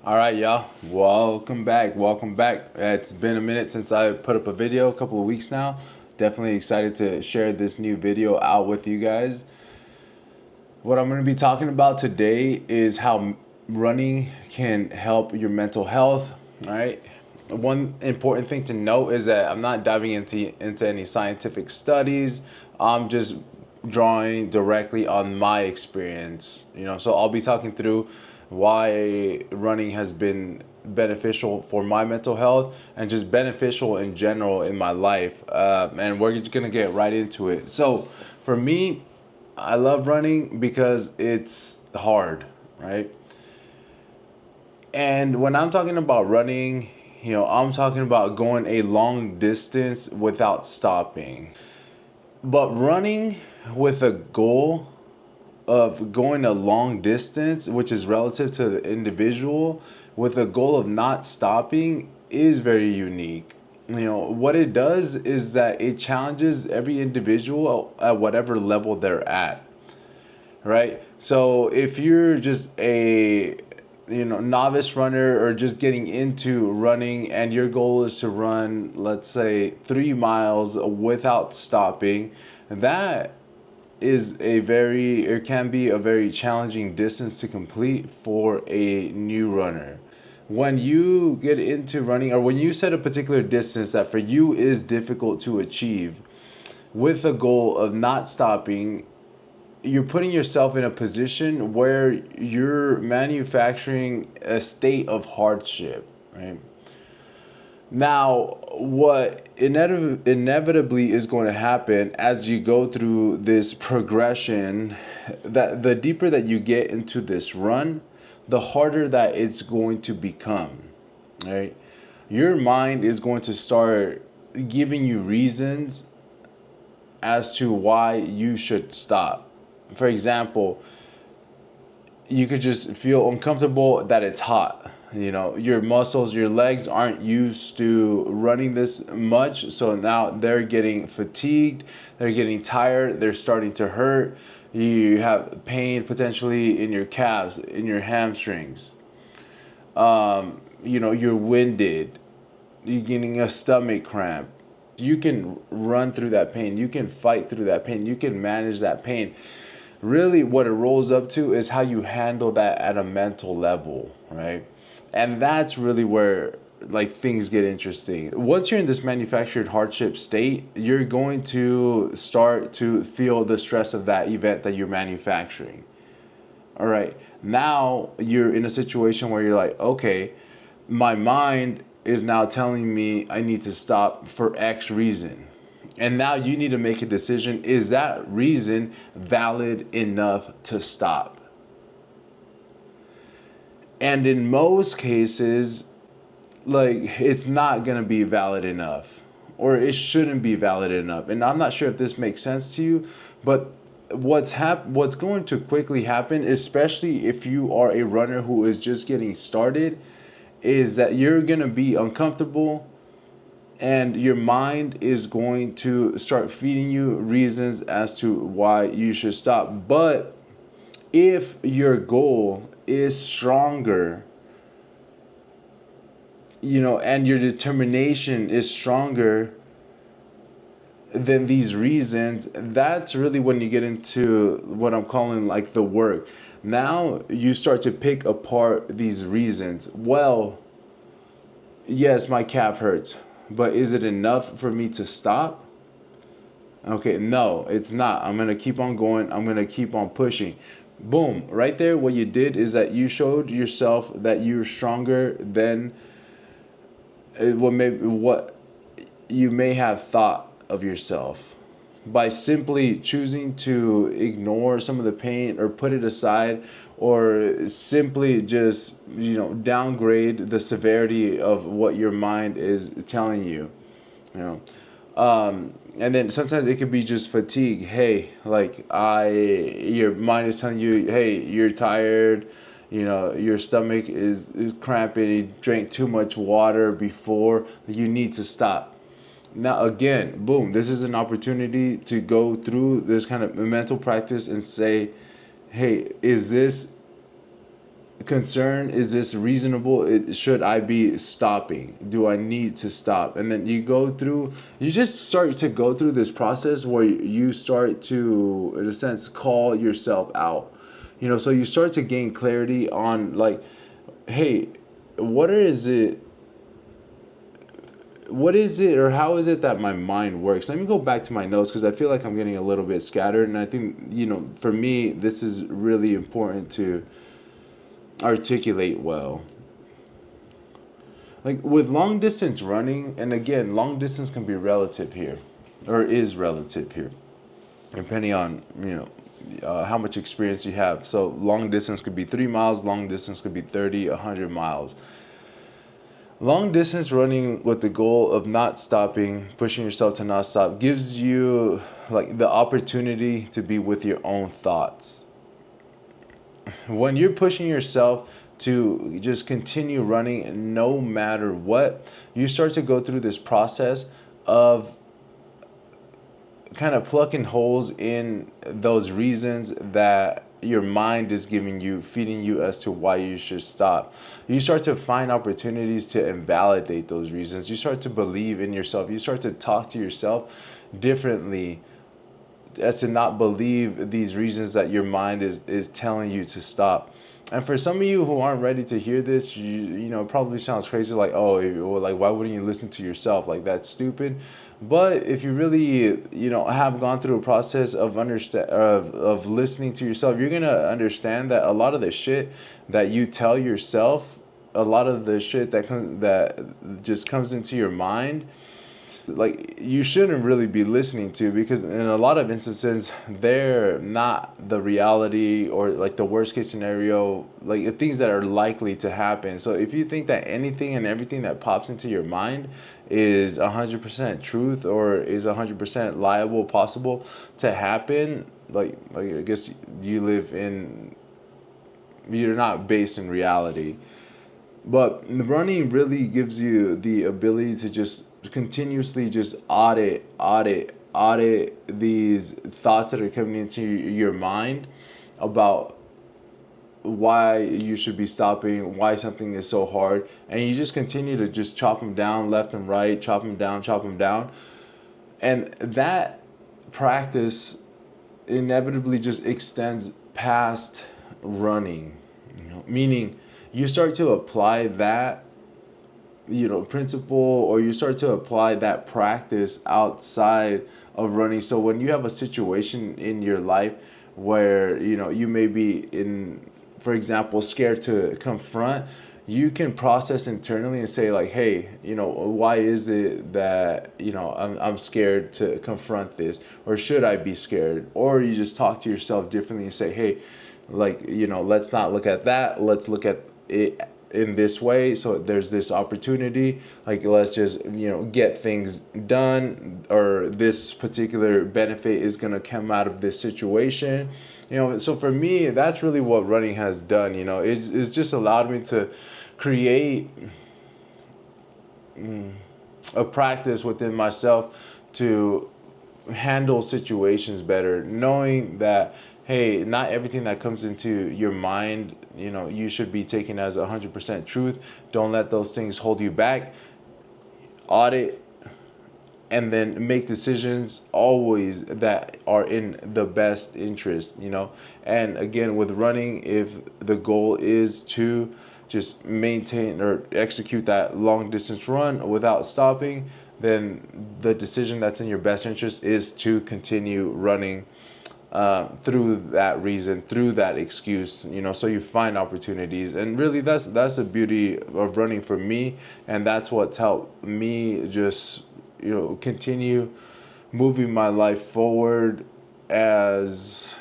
All right, y'all. Welcome back. Welcome back. It's been a minute since I put up a video, a couple of weeks now. Definitely excited to share this new video out with you guys. What I'm going to be talking about today is how running can help your mental health, all right? One important thing to note is that I'm not diving into any scientific studies. I'm just drawing directly on my experience, so I'll be talking through why running has been beneficial for my mental health and just beneficial in general in my life. And we're just gonna get right into it. So, for me, I love running because it's hard, right? And when I'm talking about running, I'm talking about going a long distance without stopping. But running with a goal of going a long distance, which is relative to the individual, with a goal of not stopping, is very unique. What it does is that it challenges every individual at whatever level they're at, right? So if you're just a novice runner or just getting into running and your goal is to run, let's say, 3 miles without stopping, that is a very it can be a very challenging distance to complete for a new runner. When you get into running, or when you set a particular distance that for you is difficult to achieve with a goal of not stopping, you're putting yourself in a position where you're manufacturing a state of hardship, right? Now, what inevitably is going to happen as you go through this progression, that the deeper that you get into this run, the harder that it's going to become, right? Your mind is going to start giving you reasons as to why you should stop. For example, you could just feel uncomfortable that it's hot. Your muscles, your legs aren't used to running this much, so now they're getting fatigued, they're getting tired, they're starting to hurt. You have pain potentially in your calves, in your hamstrings. You're winded, you're getting a stomach cramp. You can run through that pain, you can fight through that pain, you can manage that pain. Really, what it rolls up to is how you handle that at a mental level, right? And that's really where things get interesting. Once you're in this manufactured hardship state, you're going to start to feel the stress of that event that you're manufacturing. All right. Now you're in a situation where you're like, okay, my mind is now telling me I need to stop for X reason. And now you need to make a decision. Is that reason valid enough to stop? And in most cases, it's not going to be valid enough, or it shouldn't be valid enough. And I'm not sure if this makes sense to you, but what's going to quickly happen, especially if you are a runner who is just getting started, is that you're going to be uncomfortable and your mind is going to start feeding you reasons as to why you should stop. But if your goal is stronger, and your determination is stronger than these reasons, that's really when you get into what I'm calling the work. Now you start to pick apart these reasons. Well, yes, my calf hurts, but is it enough for me to stop? Okay, no, it's not. I'm going to keep on going. I'm going to keep on pushing. Boom. Right there, what you did is that you showed yourself that you're stronger than what you may have thought of yourself by simply choosing to ignore some of the pain or put it aside, or simply just downgrade the severity of what your mind is telling you. you know and then sometimes it could be just fatigue. Hey, your mind is telling you, hey, you're tired. Your stomach is cramping. You drank too much water before. You need to stop. Now again, boom, this is an opportunity to go through this kind of mental practice and say, hey, is this concern, is this reasonable? Should I be stopping? Do I need to stop? And then you just start to go through this process where you start to, in a sense, call yourself out. So you start to gain clarity on, like, hey, what is it or how is it that my mind works? Let me go back to my notes because I feel like I'm getting a little bit scattered, and I think, for me, this is really important to articulate well. Like with long distance running, and again, long distance can be relative here, or is relative here, depending on, how much experience you have. So long distance could be 3 miles, long distance could be 30, 100 miles. Long distance running with the goal of not stopping, pushing yourself to not stop, gives you like the opportunity to be with your own thoughts. When you're pushing yourself to just continue running no matter what, you start to go through this process of kind of plucking holes in those reasons that your mind is giving you, feeding you as to why you should stop. You start to find opportunities to invalidate those reasons. You start to believe in yourself. You start to talk to yourself differently as to not believe these reasons that your mind is telling you to stop. And for some of you who aren't ready to hear this, it probably sounds crazy, like, oh, well, like, why wouldn't you listen to yourself? Like, that's stupid. But if you really, have gone through a process of listening to yourself, you're gonna understand that a lot of the shit that you tell yourself, a lot of the shit that just comes into your mind, like, you shouldn't really be listening to, because in a lot of instances they're not the reality, or like the worst case scenario, like things that are likely to happen. So if you think that anything and everything that pops into your mind is 100% truth, or is 100% liable, possible to happen, like I guess you're not based in reality. But running really gives you the ability to just continuously just audit these thoughts that are coming into your mind about why you should be stopping, why something is so hard, and you just continue to just chop them down left and right, chop them down, and that practice inevitably just extends past running, meaning you start to apply that, principle, or you start to apply that practice outside of running. So when you have a situation in your life where, you may be in, for example, scared to confront, you can process internally and say, like, hey, why is it that, I'm scared to confront this, or should I be scared? Or you just talk to yourself differently and say, hey, like, let's not look at that, let's look at it in this way. So there's this opportunity, like, let's just, get things done, or this particular benefit is going to come out of this situation. So for me, that's really what running has done. It's just allowed me to create a practice within myself to handle situations better, knowing that, hey, not everything that comes into your mind, you should be taking as 100% truth. Don't let those things hold you back. Audit, and then make decisions always that are in the best interest. And again, with running, if the goal is to just maintain or execute that long distance run without stopping, then the decision that's in your best interest is to continue running, through that reason, through that excuse, so you find opportunities. And really, that's the beauty of running for me, and that's what's helped me just, continue moving my life forward, as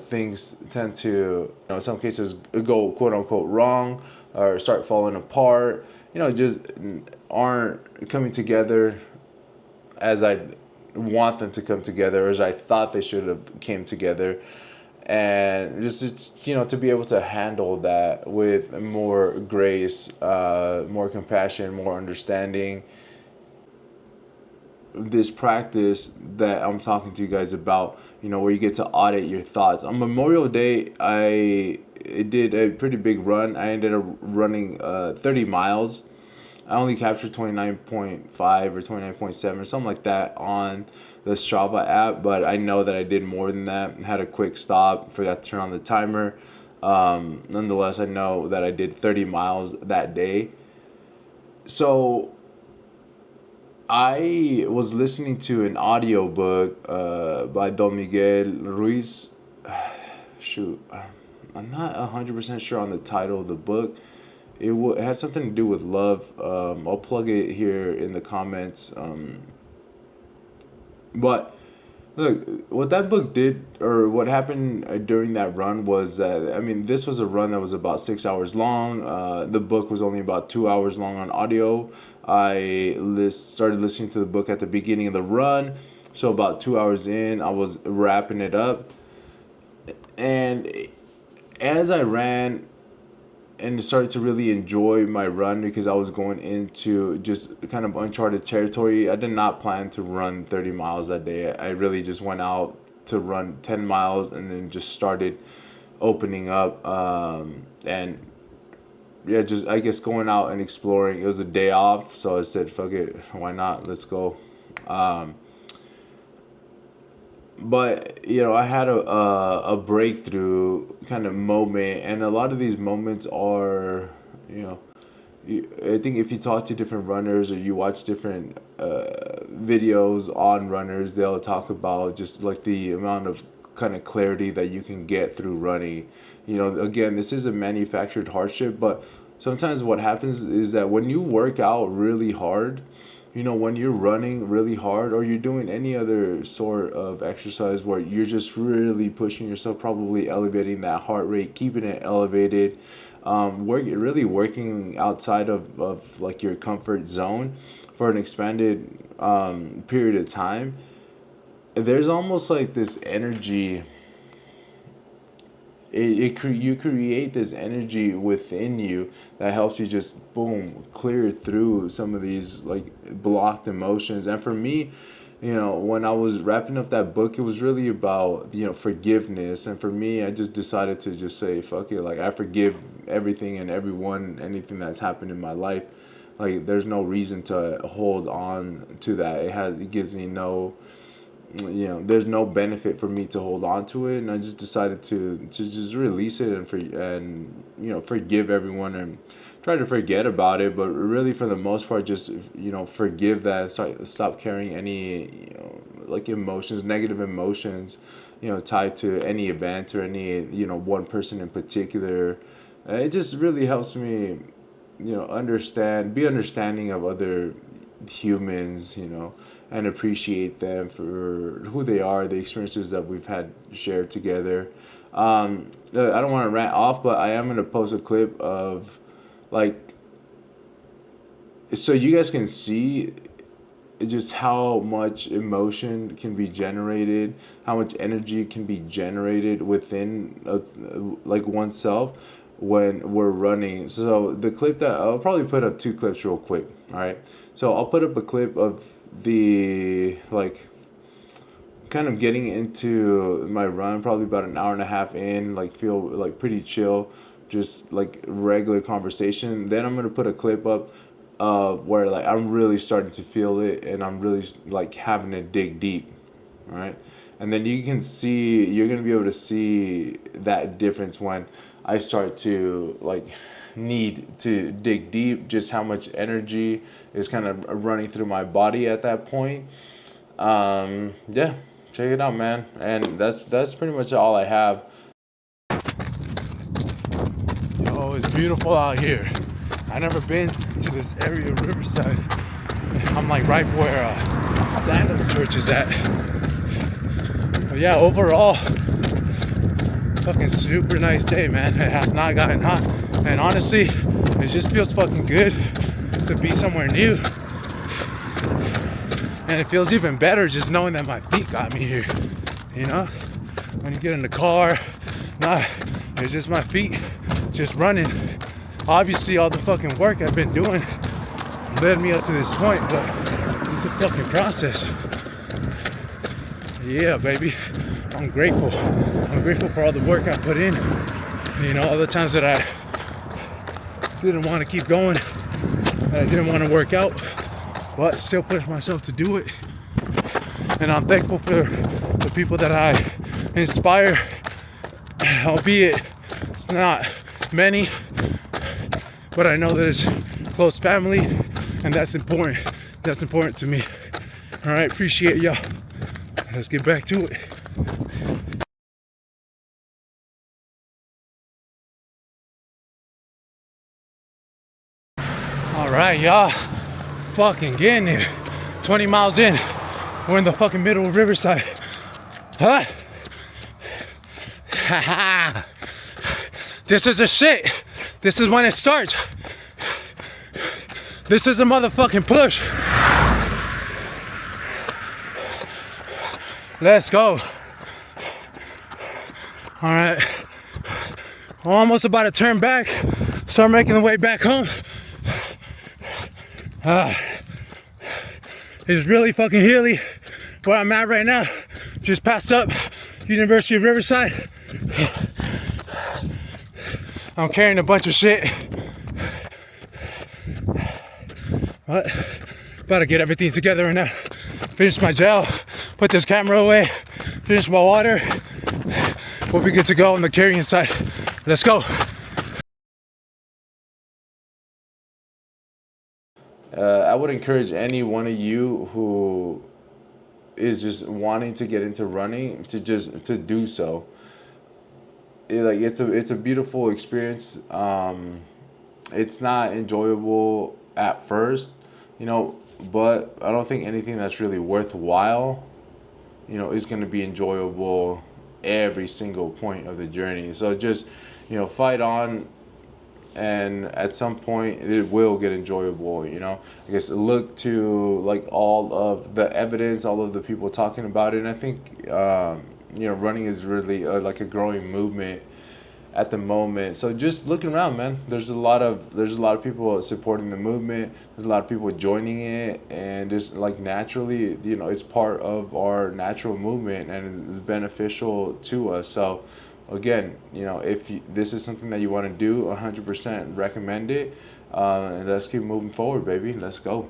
things tend to, in some cases, go quote unquote wrong, or start falling apart, just aren't coming together as I want them to come together, as I thought they should have came together. And just, to be able to handle that with more grace, more compassion, more understanding, this practice that I'm talking to you guys about, where you get to audit your thoughts. On Memorial Day, I did a pretty big run. I ended up running 30 miles. I only captured 29.5 or 29.7 or something like that on the Strava app, but I know that I did more than that. Had a quick stop, forgot to turn on the timer. Nonetheless, I know that I did 30 miles that day. So I was listening to an audiobook by Don Miguel Ruiz. Shoot, I'm not 100% sure on the title of the book. It had something to do with love. I'll plug it here in the comments. But look, what that book did, or what happened during that run was that, I mean, this was a run that was about 6 hours long. The book was only about 2 hours long on audio. I started listening to the book at the beginning of the run. So about 2 hours in, I was wrapping it up. And as I ran and started to really enjoy my run, because I was going into just kind of uncharted territory. I did not plan to run 30 miles that day. I really just went out to run 10 miles and then just started opening up. And yeah, just, I guess, going out and exploring. It was a day off, so I said, fuck it, why not? Let's go. But I had a breakthrough kind of moment, and a lot of these moments are, I think if you talk to different runners or you watch different videos on runners, they'll talk about just like the amount of kind of clarity that you can get through running. Again, this is a manufactured hardship, but sometimes what happens is that when you work out really hard, when you're running really hard, or you're doing any other sort of exercise where you're just really pushing yourself, probably elevating that heart rate, keeping it elevated, really working outside of like your comfort zone for an expanded period of time, there's almost like this energy. You create this energy within you that helps you just boom clear through some of these like blocked emotions. And for me, when I was wrapping up that book, it was really about forgiveness. And for me, I just decided to just say fuck it, like I forgive everything and everyone, anything that's happened in my life. Like there's no reason to hold on to that. It gives me no, there's no benefit for me to hold on to it. And I just decided to just release it and forgive everyone and try to forget about it. But really, for the most part, just forgive that. Stop carrying any like emotions, negative emotions, tied to any event or any one person in particular. It just really helps me be understanding of other humans, and appreciate them for who they are, the experiences that we've had shared together. I don't want to rant off, but I am going to post a clip of like, so you guys can see just how much emotion can be generated, how much energy can be generated within like oneself when we're running. So the clip that I'll probably put up, two clips real quick. All right. So I'll put up a clip of the like kind of getting into my run, probably about an hour and a half in, like feel like pretty chill, just like regular conversation. Then I'm gonna put a clip up where like I'm really starting to feel it and I'm really like having to dig deep. All right. And then you're gonna be able to see that difference when I start to like need to dig deep, just how much energy is kind of running through my body at that point. Yeah, check it out, man. And that's pretty much all I have. Yo, it's beautiful out here. I never been to this area of Riverside. I'm like right where Sandals Church is at. But yeah, overall, fucking super nice day, man. It has not gotten hot, and honestly, it just feels fucking good to be somewhere new. And it feels even better just knowing that my feet got me here. When you get in the car, it's just my feet just running. Obviously, all the fucking work I've been doing led me up to this point, but just to fucking process. Yeah, baby. I'm grateful. I'm grateful for all the work I put in. You know, all the times that I didn't want to keep going, that I didn't want to work out, but still pushed myself to do it. And I'm thankful for the people that I inspire, albeit it's not many, but I know that it's close family, and that's important. That's important to me. All right, appreciate y'all. Let's get back to it. All right, y'all. Fucking getting it. 20 miles in. We're in the fucking middle of Riverside. Huh? Haha. This is a shit. This is when it starts. This is a motherfucking push. Let's go. All right. We're almost about to turn back. Start making the way back home. It's really fucking hilly where I'm at right now. Just passed up University of Riverside. I'm carrying a bunch of shit. But about to get everything together right now. Finish my gel, put this camera away, finish my water. We'll be good to go on the carrying side. Let's go. I would encourage any one of you who is just wanting to get into running to do so. It's a beautiful experience. It's not enjoyable at first, but I don't think anything that's really worthwhile, is going to be enjoyable every single point of the journey. So just, fight on, and at some point it will get enjoyable. I guess look to like all of the evidence, all of the people talking about it, and I think running is really like a growing movement at the moment. So just looking around, man, there's a lot of people supporting the movement. There's a lot of people joining it, and just like naturally, it's part of our natural movement and it's beneficial to us. So again, if this is something that you want to do, 100% recommend it. And let's keep moving forward, baby. Let's go.